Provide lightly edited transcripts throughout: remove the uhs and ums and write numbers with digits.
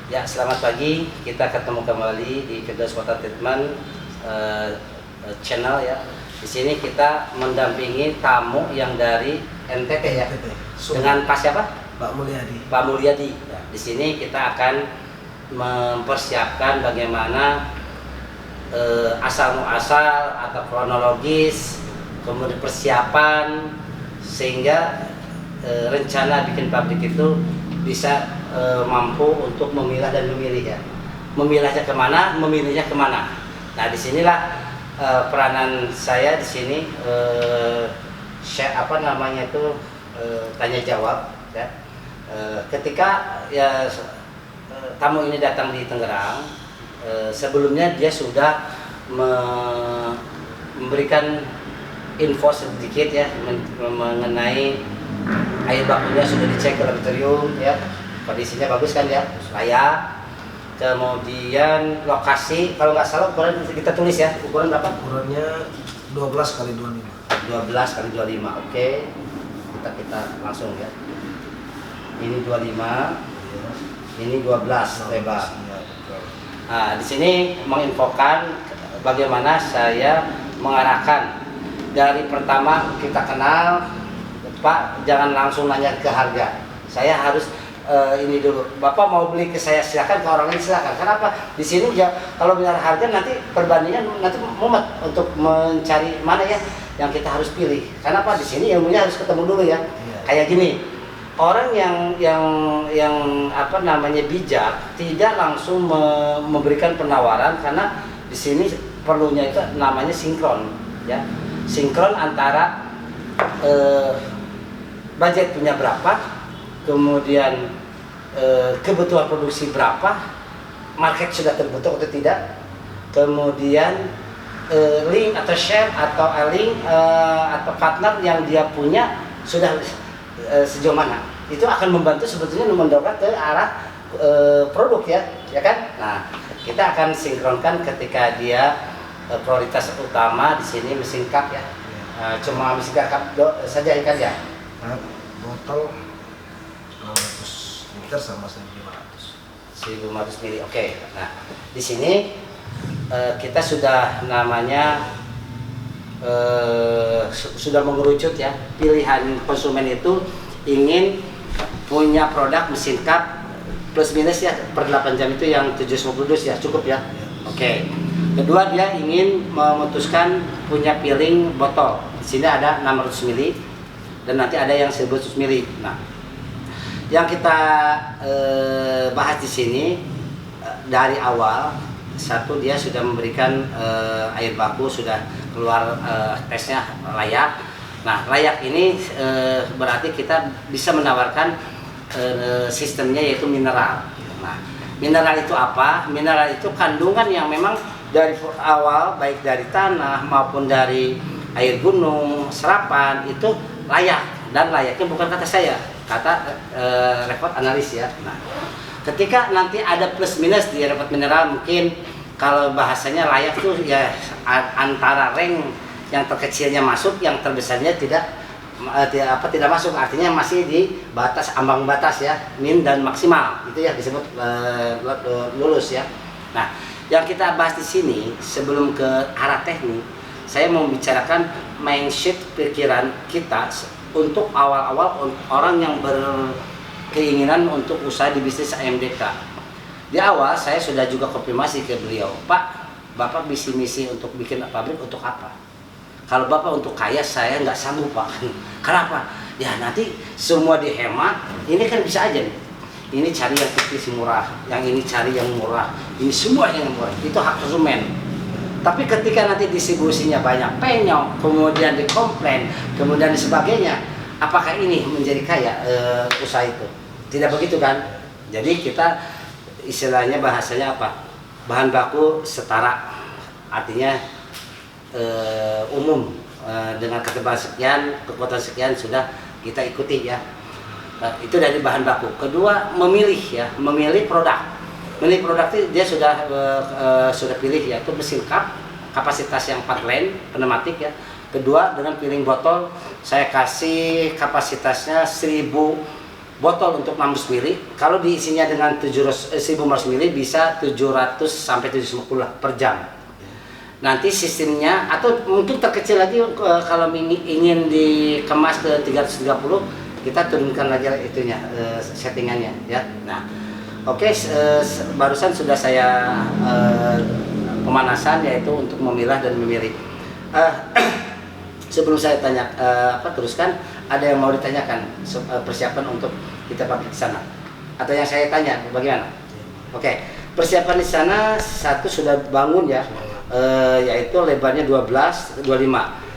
Ya, selamat pagi. Kita ketemu kembali di Firdaus Water Treatment channel ya. Di sini kita mendampingi tamu yang dari NTT ya. Dengan Pak siapa? Pak Mulyadi. Pak Mulyadi. Ya, di sini kita akan mempersiapkan bagaimana asal muasal atau kronologis, kemudian persiapan sehingga rencana bikin pabrik itu bisa mampu untuk memilah dan memilih ya. Memilahnya kemana, memilihnya kemana. Nah disinilah peranan saya di sini tanya jawab ya. Ketika ya tamu ini datang di Tangerang, sebelumnya dia sudah memberikan info sedikit ya mengenai air bakunya sudah dicek ke laboratorium ya, kondisinya bagus kan ya, layak. Kemudian lokasi, kalau nggak salah ukuran kita tulis ya, ukuran berapa? Ukurannya 12 kali 25. 12 kali 25, oke. Kita langsung ya. Ini 25, ini 12 lebar. Nah, di sini menginfokan bagaimana saya mengarahkan dari pertama kita kenal, Pak, jangan langsung nanya ke harga. Saya harus ini dulu. Bapak mau beli ke saya silakan, ke orang lain silakan. Kenapa? Di sini ya kalau bicara harga nanti perbandingan nanti mumet untuk mencari mana ya yang kita harus pilih. Karena Pak di sini ilmunya harus ketemu dulu ya. Iya. Kayak gini. Orang yang apa namanya bijak tidak langsung memberikan penawaran karena di sini perlunya itu namanya sinkron ya. Sinkron antara budget punya berapa, kemudian kebutuhan produksi berapa, market sudah terbentuk atau tidak, kemudian link atau share atau link atau partner yang dia punya sudah sejauh mana. Itu akan membantu sebetulnya mendongkrak ke arah produk ya kan. Nah kita akan sinkronkan ketika dia prioritas utama di sini mesin cup ya. Cuma mesin cup saja ikan ya. Nah, botol 600 liter sama 1500. 1500 mili. Oke. Nah, di sini kita sudah namanya sudah mengerucut ya. Pilihan konsumen itu ingin punya produk mesin cup plus minus ya per 8 jam itu yang 750 dus ya, cukup ya. Oke. Kedua dia ingin memutuskan punya piring botol. Di sini ada 600 mili dan nanti ada yang 1100 mili. Nah, yang kita bahas di sini dari awal satu dia sudah memberikan air baku sudah keluar tesnya layak. Nah layak ini berarti kita bisa menawarkan sistemnya yaitu mineral. Nah mineral itu apa? Mineral itu kandungan yang memang dari awal baik dari tanah maupun dari air gunung, serapan itu layak, dan layaknya bukan kata saya, kata report analis ya. Nah, ketika nanti ada plus minus di report mineral, mungkin kalau bahasanya layak tuh ya antara rank yang terkecilnya masuk, yang terbesarnya tidak masuk, artinya masih di batas ambang batas ya, min dan maksimal itu ya disebut lulus ya. Nah, yang kita bahas di sini sebelum ke arah teknik, saya mau membicarakan mindset pikiran kita untuk awal-awal orang yang berkeinginan untuk usaha di bisnis AMDK. Di awal saya sudah juga konfirmasi ke beliau, Pak, Bapak visi misi untuk bikin pabrik untuk apa? Kalau Bapak untuk kaya, saya nggak sanggup Pak. Kenapa? Ya nanti semua dihemat, ini kan bisa aja nih. Ini cari yang tipis murah, yang ini cari yang murah, ini semua yang murah, itu hak konsumen. Tapi ketika nanti distribusinya banyak penyok, kemudian dikomplain, kemudian sebagainya, apakah ini menjadi kaya usaha itu? Tidak begitu kan? Jadi kita istilahnya bahasanya apa? Bahan baku setara, artinya umum, dengan ketebalan sekian, kekuatan sekian sudah kita ikuti ya. Itu dari bahan baku. Kedua memilih ya, memilih produk. Memilih produk itu dia sudah pilih yaitu mesin cup kapasitas yang 4 lane pneumatik ya. Kedua dengan piring botol saya kasih kapasitasnya 1000 botol untuk 600 ml. Kalau diisinya dengan 1000 ml bisa 700 sampai 750 lah per jam. Nanti sistemnya atau mungkin terkecil lagi kalau ingin dikemas ke 330 kita turunkan lagi itunya settingannya ya. Nah, oke, barusan sudah saya pemanasan yaitu untuk memilah dan memilih. Sebelum saya tanya teruskan, ada yang mau ditanyakan persiapan untuk kita pakai di sana atau yang saya tanya bagaimana? Oke, persiapan di sana satu sudah bangun ya, yaitu lebarnya 12, 25.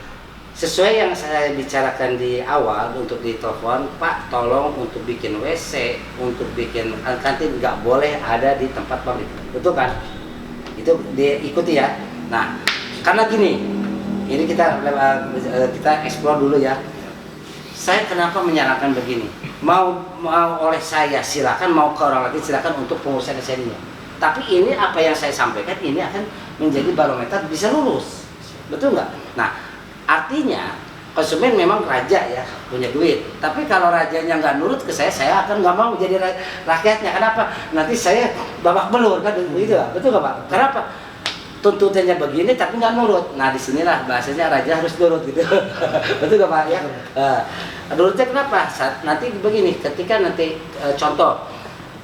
Sesuai yang saya bicarakan di awal untuk ditelepon, Pak tolong untuk bikin WC, untuk bikin kantin nggak boleh ada di tempat pabrik, betul kan? Itu diikuti ya. Nah, karena gini, ini kita explore dulu ya. Saya kenapa menyarankan begini? Mau oleh saya silakan, mau ke orang lagi silakan untuk pengurusan SNI-nya. Tapi ini apa yang saya sampaikan ini akan menjadi barometer bisa lulus, betul nggak? Nah, artinya konsumen memang raja ya, punya duit. Tapi kalau rajanya nggak nurut ke saya akan nggak mau jadi rakyatnya. Kenapa? Nanti saya babak belur kan, begitu, betul nggak Pak? Kenapa? Tuntutannya begini tapi nggak nurut. Nah disinilah bahasanya raja harus nurut gitu. Betul nggak Pak ya? Nurutnya kenapa? Nanti begini, ketika nanti contoh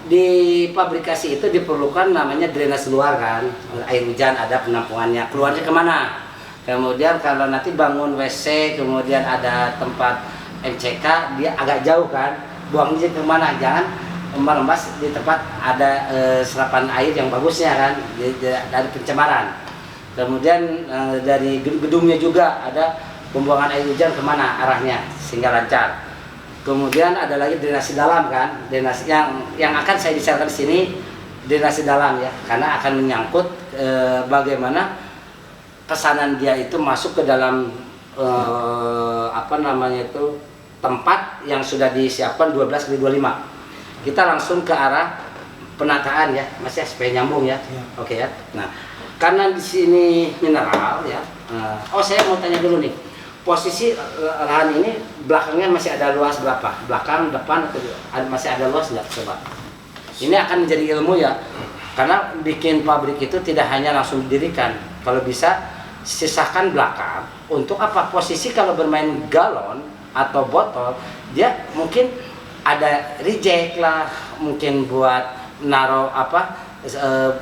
di pabrikasi itu diperlukan namanya drainase luar kan, air hujan ada penampungannya, keluarnya kemana? Kemudian kalau nanti bangun WC, kemudian ada tempat MCK, dia agak jauh kan, buangnya kemana? Jangan merembas di tempat ada serapan air yang bagusnya kan, dari pencemaran. Kemudian dari gedungnya juga ada pembuangan air hujan kemana arahnya sehingga lancar. Kemudian ada lagi drainase dalam kan, drainase yang akan saya bicarakan di sini drainase dalam ya, karena akan menyangkut bagaimana pesanan dia itu masuk ke dalam tempat yang sudah disiapkan 12x25. Kita langsung ke arah penataan ya, Mas ya, supaya nyambung ya. Oke ya. Nah, karena di sini mineral ya. Saya mau tanya dulu nih. Posisi lahan ini belakangnya masih ada luas berapa? Belakang, depan masih ada luas nggak? Coba. Ini akan menjadi ilmu ya. Karena bikin pabrik itu tidak hanya langsung didirikan. Kalau bisa sisakan belakang untuk apa? Posisi kalau bermain galon atau botol, dia mungkin ada reject lah, mungkin buat naro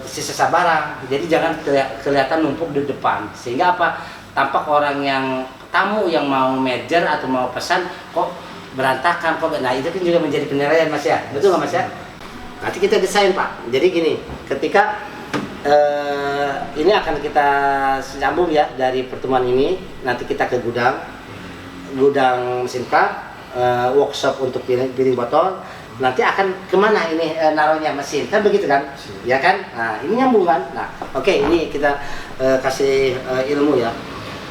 sisa barang. Jadi jangan kelihatan numpuk di depan, sehingga apa? Tampak orang yang tamu yang mau merger atau mau pesan kok berantakan kok. Nah itu kan juga menjadi penilaian Mas ya, betul nggak Mas ya? Nanti kita desain Pak. Jadi gini, ketika ini akan kita sambung ya dari pertemuan ini, nanti kita ke gudang mesin cup. Workshop untuk piring botol, nanti akan kemana ini naruhnya mesin kan begitu kan ya kan. Nah ini nyambung kan. Nah oke, ini kita kasih ilmu ya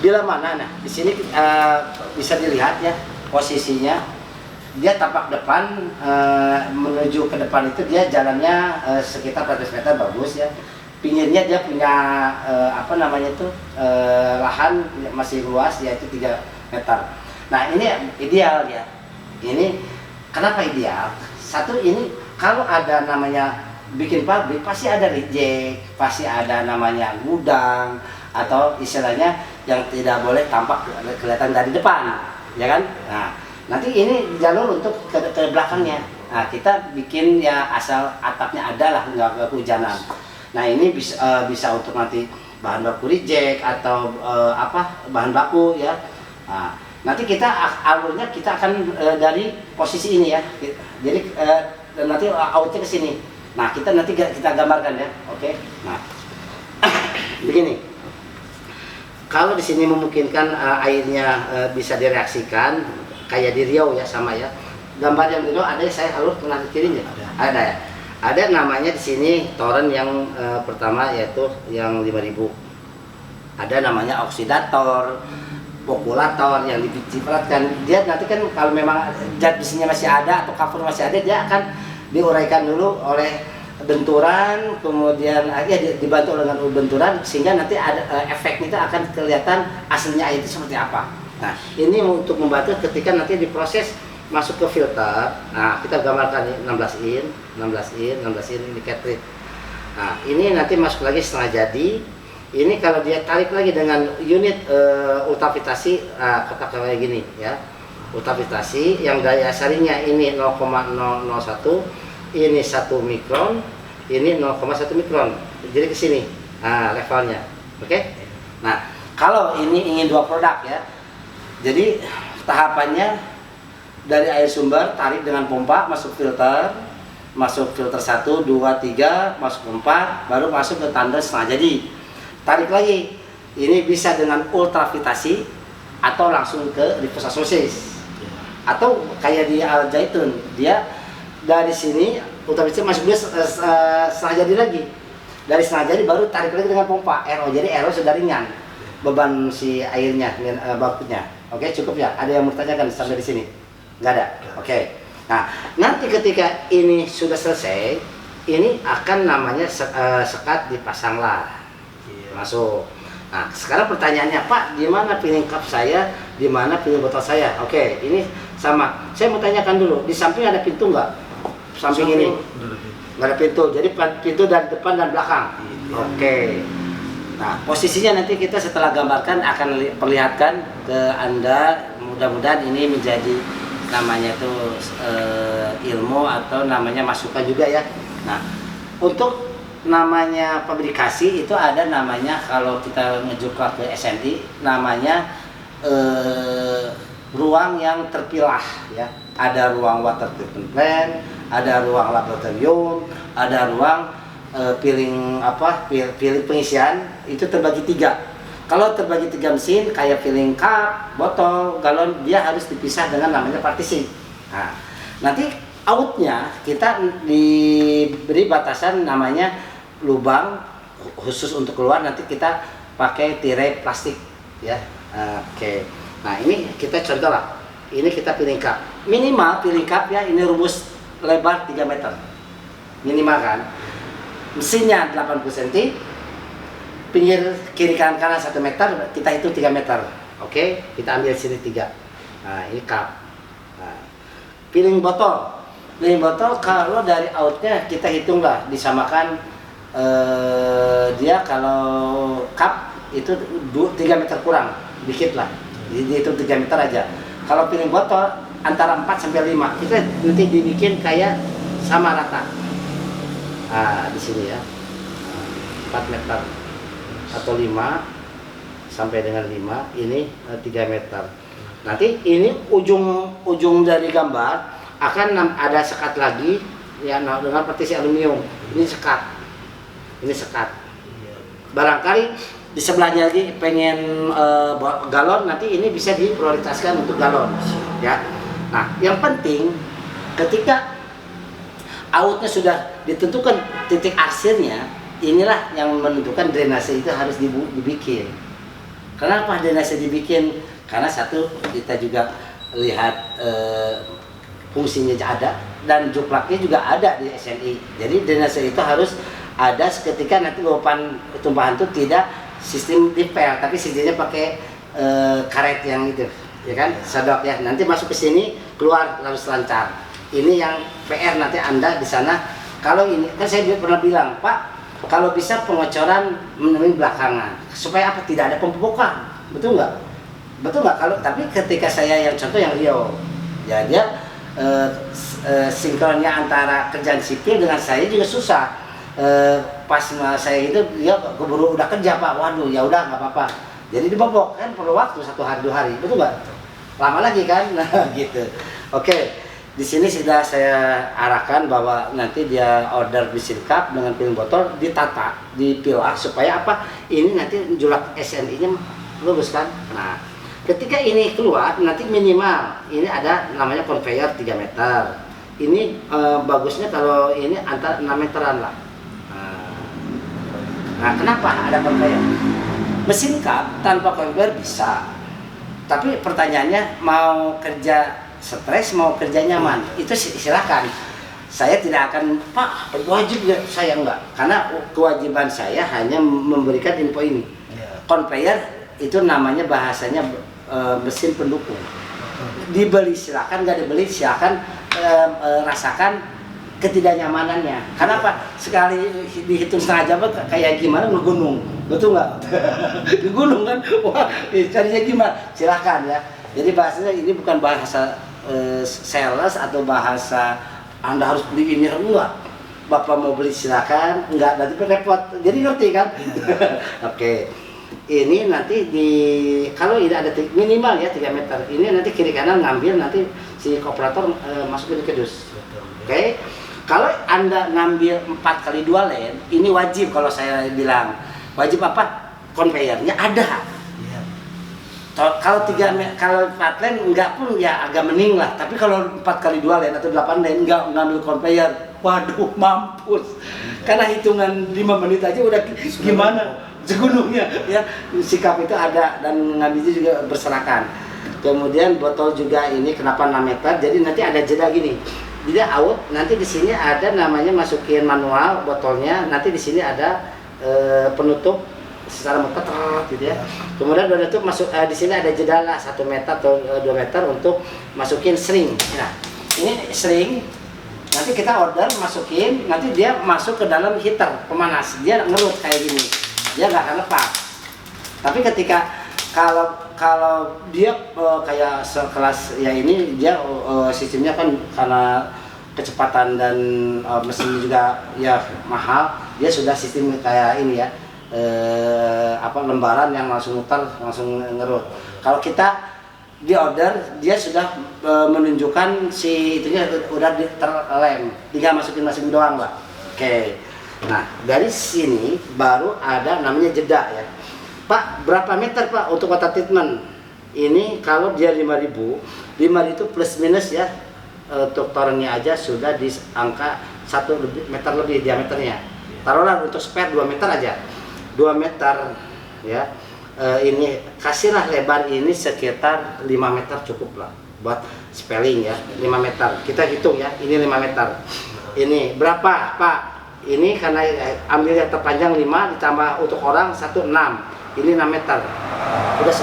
bila mana. Nah di sini bisa dilihat ya posisinya, dia tampak depan, menuju ke depan itu dia jalannya sekitar 400 meter bagus ya. Pinggirnya dia punya lahan masih luas yaitu 3 meter. Nah ini ideal ya. Ini kenapa ideal? Satu, ini kalau ada namanya bikin pabrik pasti ada reject, pasti ada namanya gudang atau istilahnya yang tidak boleh tampak kelihatan dari depan, ya kan? Nah nanti ini jalur untuk ke belakangnya. Nah kita bikin ya asal atapnya ada lah, nggak kehujanan. Nah ini bisa untuk nanti bahan baku reject atau bahan baku ya. Nah, nanti kita alurnya kita akan dari posisi ini ya. Jadi nanti outnya ke sini. Nah, kita nanti kita gambarkan ya. Oke. Nah. Begini. Kalau di sini memungkinkan airnya bisa direaksikan kayak di Riau ya sama ya. Gambar yang di Riau ada saya alur kena kirinya. Ada ya. Ada namanya di sini toren yang pertama yaitu yang 5000. Ada namanya oksidator, populator yang dicipratkan. Dia nanti kan kalau memang zat besinya masih ada atau cover masih ada, dia akan diuraikan dulu oleh benturan, kemudian dibantu dengan benturan sehingga nanti ada efeknya itu akan kelihatan aslinya air itu seperti apa. Nah, ini untuk membantu ketika nanti diproses masuk ke filter. Nah, kita gambarkan nih 16 in, 16 in, 16 in ini cartridge. Nah, ini nanti masuk lagi setengah jadi. Ini kalau dia tarik lagi dengan unit ultrafiltrasi kotak kayak gini ya. Ultrafiltrasi yang daya saringnya ini 0,001, ini 1 mikron, ini 0,1 mikron. Jadi ke sini. Nah, levelnya. Oke? Nah, kalau ini ingin 2 produk ya. Jadi tahapannya dari air sumber tarik dengan pompa masuk filter 1, 2, 3, masuk ke 4, baru masuk ke tanda setengah jadi. Tarik lagi, ini bisa dengan ultrafiltrasi atau langsung ke reverse osmosis, atau kayak di Al Zaitun, dia dari sini ultrafiltrasi masuk dia setengah jadi lagi, dari setengah jadi baru tarik lagi dengan pompa RO, jadi RO sudah ringan beban si airnya, bakunya. Oke, cukup ya? Ada yang mau tanyakan sampai di sini? Nggak ada? Oke. Nah, nanti ketika ini sudah selesai, ini akan namanya sekat dipasanglah. Masuk. Nah, sekarang pertanyaannya, Pak, di mana filling cup saya, di mana filling botol saya? Oke, ini sama. Saya mau tanyakan dulu, di samping ada pintu nggak? Samping ini nggak ada pintu, jadi pintu dari depan dan belakang. Oke. Nah, posisinya nanti kita setelah gambarkan akan perlihatkan ke Anda. Mudah-mudahan ini menjadi namanya itu ilmu atau namanya masukan juga ya. Nah, untuk namanya publikasi itu ada namanya, kalau kita ngejuklak ke SNI namanya ruang yang terpilah ya. Ada ruang water treatment plant, ada ruang laboratorium, ada ruang filling pengisian. Itu terbagi 3. Kalau terbagi 3 mesin kayak filling cup, botol, galon, dia harus dipisah dengan namanya partisi. Nah, nanti outnya kita diberi batasan namanya lubang khusus untuk keluar, nanti kita pakai tirai plastik ya. Oke. Nah, ini kita contoh lah. Ini kita filling cup. Minimal filling cup ya, ini rumus lebar 3 meter. Minimal kan. Mesinnya 80 cm. Pinggir kiri kanan 1 meter, kita hitung 3 meter. Oke, kita ambil sini 3. Nah, ini cup. Nah, filling botol. Filling botol kalau dari outnya kita hitung lah, disamakan dia kalau cup itu 3 meter kurang, dikit lah. Jadi itu 3 meter aja. Kalau filling botol antara 4 sampai 5. Kita nanti dibikin kayak sama rata. Nah, di sini ya. 4 meter atau 5 sampai dengan 5, ini 3 meter. Nanti ini ujung dari gambar akan ada sekat lagi ya, dengan partisi aluminium. Ini sekat. Ini sekat. Barangkali di sebelahnya lagi pengen galon, nanti ini bisa diprioritaskan untuk galon ya. Nah, yang penting ketika outnya sudah ditentukan titik aksirnya, inilah yang menentukan drainase itu harus dibikin. Kenapa drainase dibikin? Karena satu, kita juga lihat fungsinya ada, dan juklaknya juga ada di SNI. Jadi drainase itu harus ada ketika nanti luapan tumpahan itu tidak sistem dipel, tapi sistemnya pakai karet yang itu, ya kan, sedot ya. Nanti masuk ke sini, keluar harus lancar. Ini yang PR nanti Anda di sana. Kalau ini kan saya pernah bilang, Pak, kalau bisa pengocoran menemui belakangan, supaya apa? Tidak ada pembukaan, betul nggak? Betul nggak? Kalau tapi ketika saya yang contoh yang Rio, ya dia sinkronnya antara kerjaan sipil dengan saya juga susah. Pas saya itu dia keburu udah kerja, Pak, waduh ya udah nggak apa-apa, jadi dibobok kan, perlu waktu 1 hari 2 hari, betul nggak? Lama lagi kan, nah gitu. Oke, di sini sudah saya arahkan bahwa nanti dia order mesin cup dengan filling botol ditata, dipilah supaya apa? Ini nanti julak SNI-nya lurus kan. Nah, ketika ini keluar nanti minimal ini ada namanya conveyor 3 meter. Ini bagusnya kalau ini antara 6 meteran lah. Nah, kenapa ada conveyor? Mesin cup tanpa conveyor bisa. Tapi pertanyaannya, mau kerja stres, mau kerja nyaman, itu silakan. Saya tidak akan, Pak, wajib ya, saya enggak. Karena kewajiban saya hanya memberikan info ini. Conveyor itu namanya bahasanya mesin pendukung. dibeli silakan, nggak dibeli silakan, rasakan ketidaknyamanannya. Kenapa? Sekali dihitung setengah jam kayak gimana ngegunung, betul nggak? Ngegunung kan? Wah, carinya gimana? Silakan ya. Jadi bahasanya ini bukan bahasa sales atau bahasa Anda harus beli ini, enggak. Bapak mau beli silakan, enggak nanti repot. Jadi ngerti kan? Oke. Ini nanti kalau ini ada minimal ya 3 meter. Ini nanti kiri kanan ngambil, nanti si kooperator masukin ke dus. Oke. Kalau Anda ngambil 4 kali 2 lane, ini wajib kalau saya bilang. Wajib apa? Konveyernya ada. Kalau 4 lane enggak pun ya agak mending lah. Tapi kalau 4 kali 2 lane atau 8 lane enggak ngambil konveyor, waduh mampus. Karena hitungan 5 menit aja udah gimana segunungnya ya. Sikap itu ada dan ngambilnya juga berserakan. Kemudian botol juga ini kenapa 6 meter? Jadi nanti ada jeda gini. Jadi out, nanti di sini ada namanya masukin manual botolnya, nanti di sini ada penutup secara muter gitu ya. Kemudian penutup masuk di sini ada jeda lah 1 meter atau 2 meter untuk masukin string. Nah, ini string nanti kita order masukin, nanti dia masuk ke dalam heater pemanas, dia ngerut kayak gini, dia nggak akan lepas. Tapi ketika kalau dia kayak sekelas ya ini dia sistemnya kan karena kecepatan dan mesin juga ya mahal, dia sudah sistem kayak ini ya, lembaran yang langsung muter langsung ngerut. Kalau kita di order dia sudah menunjukkan si itunya udah terlem, tinggal masukin doang lah. Oke. Nah dari sini baru ada namanya jeda ya. Pak, berapa meter Pak untuk water treatment? Ini kalau dia 5.000 itu plus minus ya, untuk torennya aja sudah di angka 1 meter lebih diameternya. Taruhlah untuk spare 2 meter aja, 2 meter ya. Ini kasihlah lebar ini sekitar 5 meter cukup lah buat spelling ya, 5 meter. Kita hitung ya, ini 5 meter. Ini berapa Pak? Ini karena ambil yang terpanjang 5 ditambah untuk orang 1 6. Ini 6 meter, udah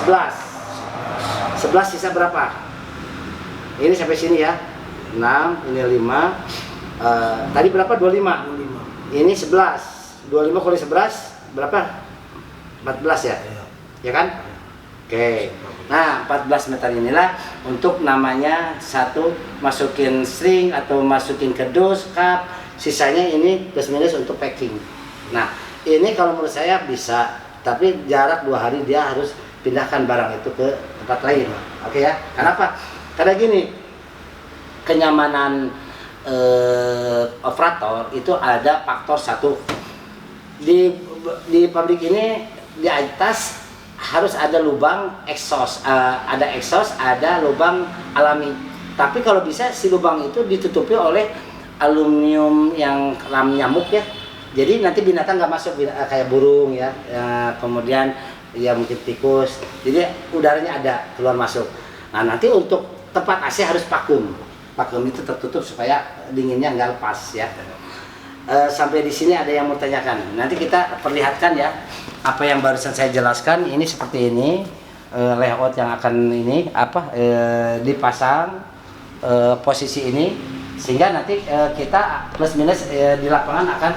11 sisa berapa? Ini sampai sini ya 6, ini 5 tadi berapa? 25 ini 11, 25 kali 11 berapa? 14 ya? Ya kan? Oke. Nah 14 meter inilah untuk namanya satu masukin string atau masukin ke dus, cup, sisanya ini plus minus untuk packing. Nah ini kalau menurut saya bisa, tapi jarak 2 hari dia harus pindahkan barang itu ke tempat lain. Oke ya, kenapa? Karena gini, kenyamanan operator itu ada faktor 1. Di pabrik ini di atas harus ada lubang exhaust, ada lubang alami. Tapi kalau bisa si lubang itu ditutupi oleh aluminium yang ram nyamuk ya. Jadi nanti binatang nggak masuk, kayak burung ya, kemudian ya mungkin tikus. Jadi udaranya ada keluar masuk. Nah nanti untuk tempat AC harus vakum. Vakum itu tertutup supaya dinginnya nggak lepas ya. Sampai di sini ada yang mau tanyakan. Nanti kita perlihatkan ya apa yang barusan saya jelaskan. Ini seperti ini layout yang akan ini dipasang posisi ini, sehingga nanti kita plus minus di lapangan akan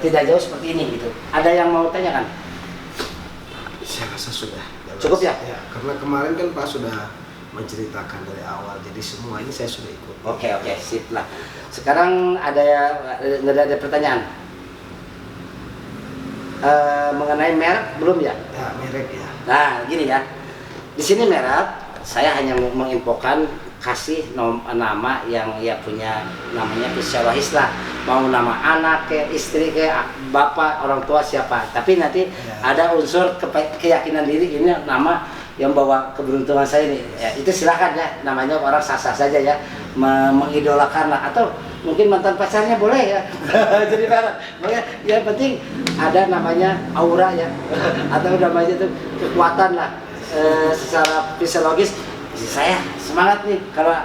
tidak jauh seperti ini gitu. Ada yang mau tanyakan? Saya rasa sudah. Cukup ya? Ya, karena kemarin kan Pak sudah menceritakan dari awal, jadi semua ini saya sudah ikut. Oke, sip lah. Sekarang ada pertanyaan mengenai merek belum ya? Ya, merek ya. Nah, gini ya. Di sini merek saya hanya menginfokan kasih nama yang ia punya, namanya Fisyawahis lah, mau nama anak ke istri ke bapak orang tua siapa, tapi nanti ada unsur keyakinan diri, ini nama yang bawa keberuntungan saya ini ya, itu silakan ya, namanya orang sah-sah saja ya, mengidolakan lah, atau mungkin mantan pacarnya boleh ya. Jadi boleh, yang penting ada namanya aura ya, atau namanya itu kekuatan lah, secara fisiologis. Saya semangat nih kalau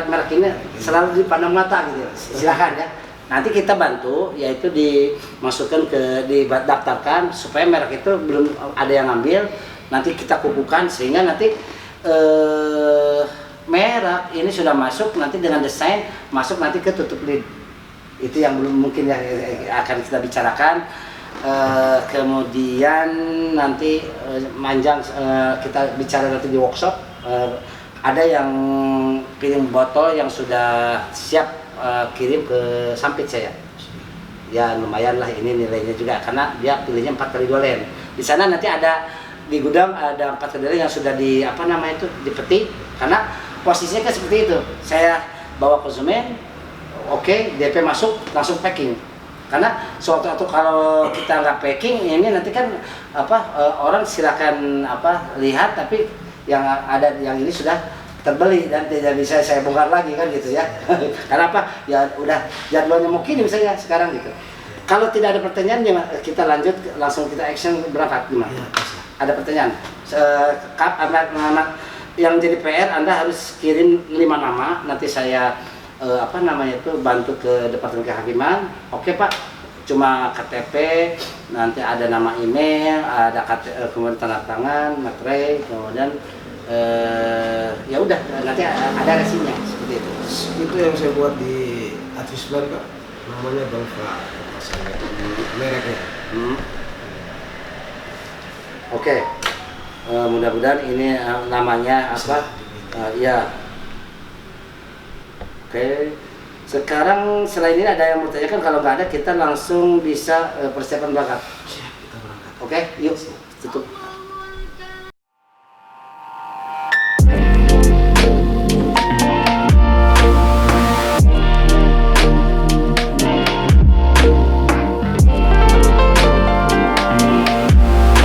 merek ini selalu dipandang mata gitu. Silakan ya. Nanti kita bantu, yaitu dimasukkan didaftarkan supaya merek itu belum ada yang ngambil. Nanti kita kukuhkan sehingga nanti merek ini sudah masuk nanti dengan desain masuk nanti ke tutup lid. Itu yang belum mungkin yang akan kita bicarakan. Kemudian nanti manjang kita bicara nanti di workshop. Ada yang piring botol yang sudah siap kirim ke Sampit saya. Ya lumayan lah ini nilainya juga karena dia pilihnya 4x2 lem. Di sana nanti ada di gudang ada 4x2 lem yang sudah di apa namanya itu dipeti karena posisinya kan seperti itu. Saya bawa konsumen, oke, DP masuk langsung packing. Karena sewaktu-waktu kalau kita nggak packing ini nanti kan orang silakan lihat tapi yang ada yang ini sudah terbeli dan tidak bisa saya bongkar lagi kan gitu ya. Karena ya udah jadwalnya mau kirim saya sekarang gitu. Kalau tidak ada pertanyaan kita lanjut langsung kita action berangkat gimana? Ya, Ada pertanyaan? Yang jadi PR Anda harus kirim 5 nama nanti saya bantu ke Departemen Kehakiman. Oke Pak, cuma KTP, nanti ada nama email, ada kemudian tanda tangan, materai, kemudian ya udah nanti ada resinya seperti itu. Itu yang saya buat di advertisement Pak, namanya Belva, mereknya. Oke. Mudah-mudahan ini namanya apa? Ya. Oke. Sekarang selain ini ada yang mau tanyakan, kalau nggak ada kita langsung bisa persiapan berangkat. Siap, kita berangkat. Oke, yuk tutup.